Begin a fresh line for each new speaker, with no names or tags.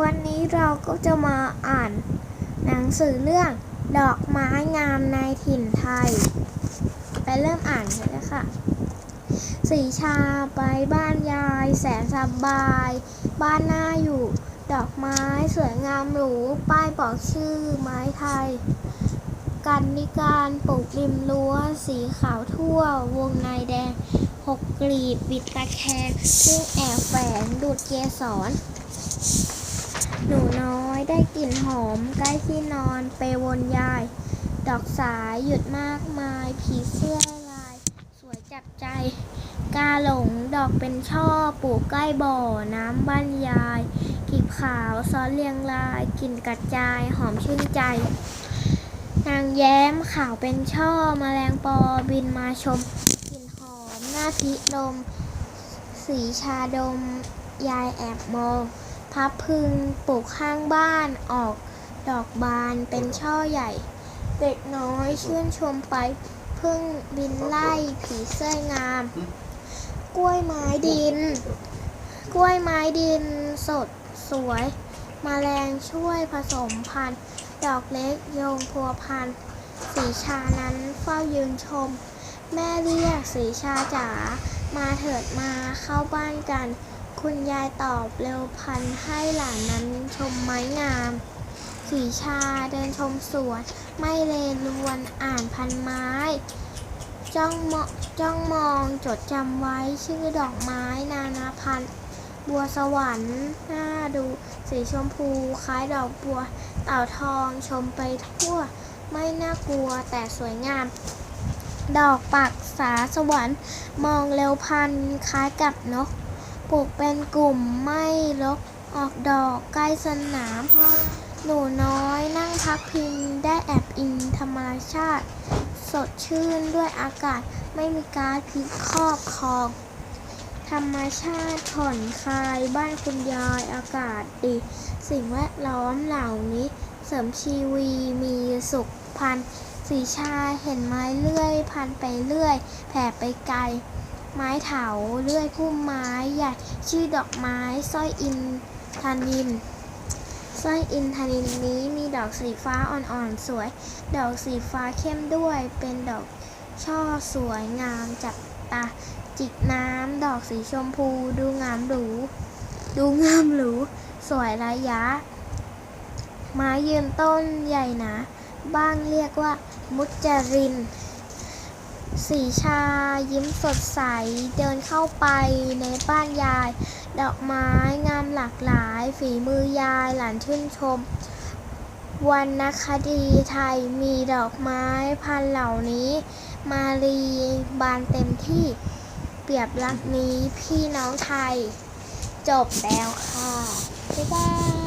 วันนี้เราก็จะมาอ่านหนังสือเรื่องดอกไม้งามในถิ่นไทยไปเริ่มอ่านกันเลยค่ะศรีชาไปบ้านยายแสนสบายบ้านน่าอยู่ดอกไม้สวยงามหรูป้ายบอกชื่อไม้ไทยกันนิการปลูกริมรั้วสีขาวทั่ววงในแดง6 กลีบบิดตะแคงพึ่งแอบแฝงดูดเกสรหนูน้อยได้กลิ่นหอมใกล้ที่นอนไปวนยายดอกสายหยุดมากมายผีเสื้อลายสวยจับใจกาหลงดอกเป็นช่อปลูกใกล้บ่อน้ำบ้านยายกลีบขาวซ้อนเรียงรายกลิ่นกระจายหอมชื่นใจนางแย้มขาวเป็นช่อแมลงปอบินมาชมกลิ่นหอมหน้าพิลมศรีชาดมยายแอบมองพับพึงปลูกข้างบ้านออกดอกบานเป็นช่อใหญ่เด็กน้อยชื่นชมไปพึ่งบินไล่ผีเสื้องามกล้วยไม้ดินสดสวยแมลงช่วยผสมพันธุ์ดอกเล็กโยงพัวพันศรีชานั้นเฝ้ายืนชมแม่เรียกศรีชาจ๋ามาเถิดมาเข้าบ้านกันคุณยายตอบเร็วพันให้หลานนั้นชมไม้งามศรีชาเดินชมสวนไม่เลรวนอ่านพันไม้จ้องมองจดจำไว้ชื่อดอกไม้นานาพันธุ์บัวสวรรค์น่าดูสีชมพูคล้ายดอกบัวเต่าทองชมไปทั่วไม่น่ากลัวแต่สวยงามดอกปักษาสวรรค์มองเร็วพันคล้ายกับนกปลูกเป็นกลุ่มไม่รกออกดอกใกล้สนามหนูน้อยนั่งพักพิงได้แอบอิงธรรมชาติสดชื่นด้วยอากาศไม่มีก๊าซพิษครอบครองธรรมชาติผ่อนคลายบ้านคุณยายอากาศดีสิ่งแวดล้อมเหล่านี้เสริมชีวีมีสุขพันศรีชาเห็นไม้เลื่อยพันไปเรื่อยแผ่ไปไกลไม้เถาเลื่อยพุ่มไม้ใหญ่ชื่อดอกไม้สร้อยอินทนิลนี้มีดอกสีฟ้าอ่อนๆสวยดอกสีฟ้าเข้มด้วยเป็นดอกช่อสวยงามจับตาจิกน้ำดอกสีชมพูดูงามหรูสวยระยะไม้ยืนต้นใหญ่หนาบ้างเรียกว่ามุจรินศรีชายิ้มสดใสเดินเข้าไปในบ้านยายดอกไม้งามหลากหลายฝีมือยายหลานชื่นชมวรรณคดีไทยมีดอกไม้พันเหล่านี้มาลีบานเต็มที่เปรียบรักนี้พี่น้องไทยจบแล้วค่ะบ๊ายบาย